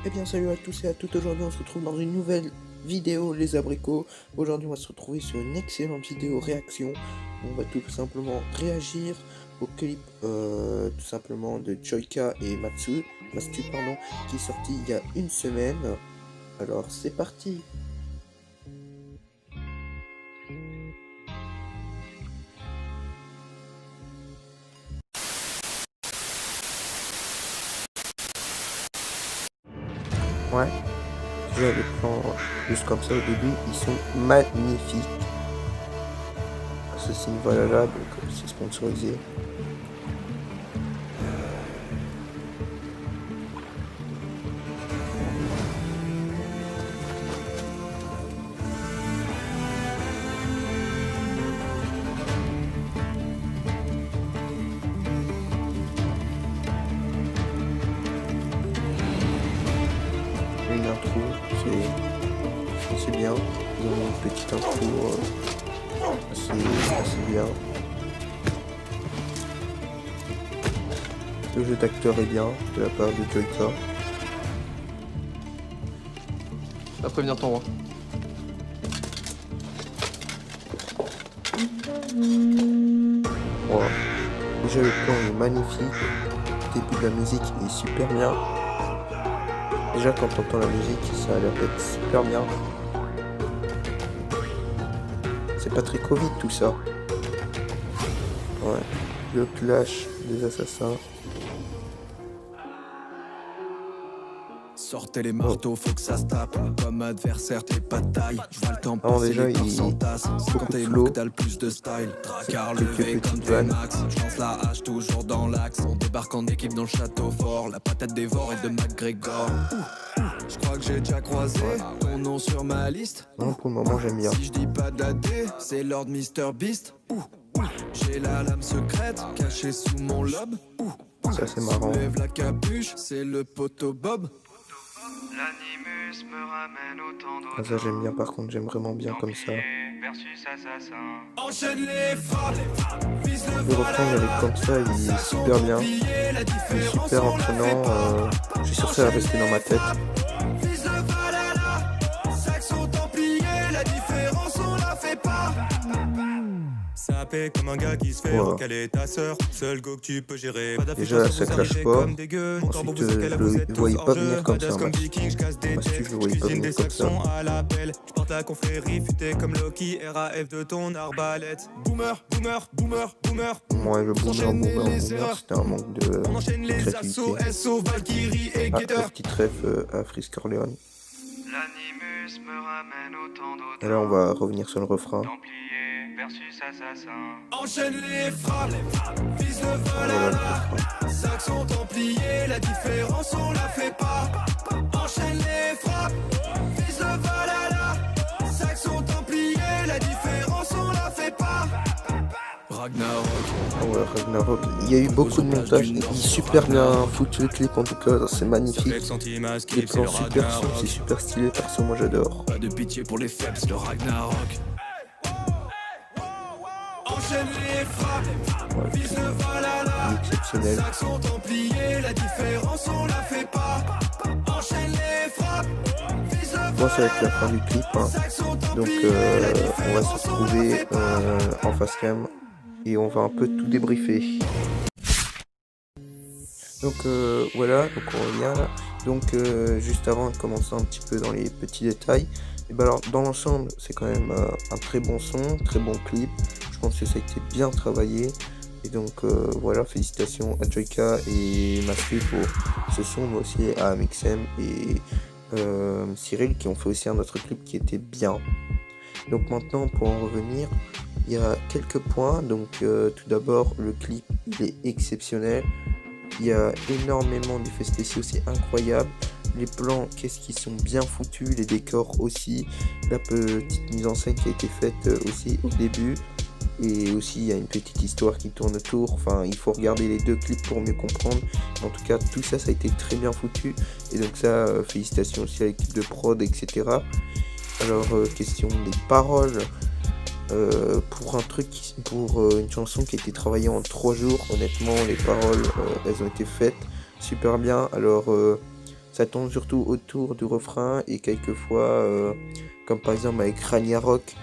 Eh bien salut à tous et à toutes, aujourd'hui on se retrouve dans une nouvelle vidéo les abricots. Aujourd'hui on va se retrouver sur une excellente vidéo réaction. On va tout simplement réagir au clip tout simplement de Joyka et Mastu pardon, qui est sorti il y a une semaine. Alors c'est parti. Ouais, déjà les plans juste comme ça au début, ils sont magnifiques. Ceci voilà là, donc c'est sponsorisé. Une intro, c'est bien. Ils ont une petite intro assez bien. Le jeu d'acteur est bien de la part de Joyka. Va prévenir ton roi. Wow. Déjà le plan est magnifique. Le début de la musique est super bien. Déjà quand on entend la musique, ça a l'air d'être super bien. C'est pas très Covid tout ça. Ouais. Le clash des assassins. Sortez les marteaux, faut que ça se tape. Comme adversaire, t'es pas de taille. Je vois le temps passer, déjà, les parts s'entassent. C'est quand beaucoup de t'es flow. mort que t'as le plus de style. Tracard levé comme petites tes vannes. max. Je lance la hache toujours dans l'axe. On débarque en équipe dans le château fort. La patate dévore et de McGregor. Je crois que j'ai déjà croisé ton nom sur ma liste. Non, pour le moment j'aime bien. Si je dis pas de la D, c'est Lord Mr Beast. J'ai la lame secrète cachée sous mon lobe. Ça c'est marrant. Lève la capuche, c'est le poteau Bob. L'animus me ramène autant Ah, ça j'aime bien, par contre j'aime vraiment bien comme ça. versus assassin. Enchaîne les frappes, vise Le refrain il arrive comme ça, il est super bien. Il est super entraînant. Je suis sûr que ça va rester dans ma tête. Vise le valhalla, Saxon templier, la différence on la fait pas. Sapé comme un gars qui se fait recaler ta sœur. Seul go que tu peux gérer. Déjà là ça clash pas. Ensuite je le voyais pas venir comme ça. Mastu je le voyais pas venir comme ça. Je porte la confrérie, futé comme Loki, RAF de ton arbalète. Boomer, boomer, boomer, boomer. Ouais, le boomer, c'était un manque de On enchaîne les créativité. assauts, SO, Valkyrie et Ah, Gator. la petite ref à Frisk Corleone. L'animus me ramène autant d'autres. Et là on va revenir sur le refrain. Templier versus assassin. Enchaîne les frappes, vise le Voilà le valhalla. refrain. Saxon templier, la différence on la fait pas. Enchaîne les frappes, vise le valhalla. Saxon templier, la différence on la fait pas. Ragnarok. Ah ouais, Ragnarok. Il y a eu beaucoup de montage. Il est super bien foutu le clip en tout cas, c'est magnifique. Les plans super souples, c'est super stylé, perso moi j'adore. Pas de pitié pour les faibles, c'est le Ragnarok. Enchaîne les frappes, vise le valhalla. Il est exceptionnel. Saxon templier, la différence on la fait pas. Enchaîne les frappes, vise le Moi ça va être la fin du clip, hein. Donc on va se retrouver en face cam et on va un peu tout débriefer. Donc voilà, donc on revient là. Donc juste avant de commencer un petit peu dans les petits détails, et ben alors dans l'ensemble c'est quand même un très bon son, très bon clip. Je pense que ça a été bien travaillé. Et donc voilà, félicitations à Joyka et Mastu pour ce son, mais aussi à Mixem et Cyril qui ont fait aussi un autre clip qui était bien. Donc maintenant pour en revenir, il y a quelques points. Donc tout d'abord le clip il est exceptionnel. Il y a énormément d'effets spéciaux, c'est incroyable. Les plans, qu'est-ce qu'ils sont bien foutus, les décors aussi. La petite mise en scène qui a été faite aussi au début. Et aussi il y a une petite histoire qui tourne autour. Enfin il faut regarder les deux clips pour mieux comprendre. En tout cas tout ça, ça a été très bien foutu. Et donc ça, félicitations aussi à l'équipe de prod, etc. Alors question des paroles. Pour une chanson qui a été travaillée en 3 jours, honnêtement les paroles elles ont été faites super bien. Alors ça tourne surtout autour du refrain et quelquefois, comme par exemple avec Ragnarok,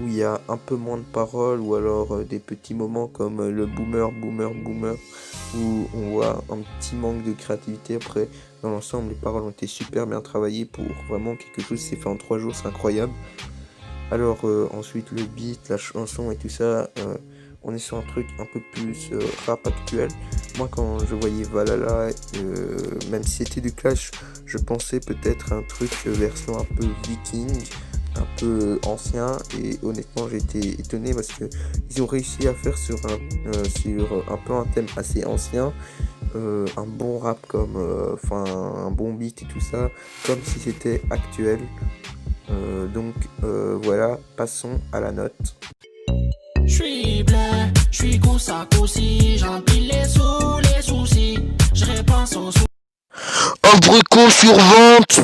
où il y a un peu moins de paroles, ou alors des petits moments comme le boomer, où on voit un petit manque de créativité. Après, dans l'ensemble, les paroles ont été super bien travaillées pour vraiment quelque chose qui s'est fait en 3 jours, c'est incroyable. Alors ensuite le beat, la chanson et tout ça, on est sur un truc un peu plus rap actuel. Moi quand je voyais Valhalla, même si c'était du Clash, je pensais peut-être un truc version un peu viking, un peu ancien, et honnêtement j'ai été étonné parce que ils ont réussi à faire sur un peu un thème assez ancien, un bon rap comme, un bon beat et tout ça, comme si c'était actuel. Donc voilà, passons à la note. J'suis plein, j'suis coussi, j'empile les soucis, j'repense aux soucis. Abricot sur vente.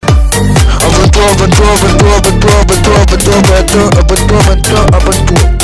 Abonne-toi, abonne-toi, abonne-toi, abonne-toi, abonne-toi, abonne-toi, abonne-toi, abonne-toi, abonne-toi.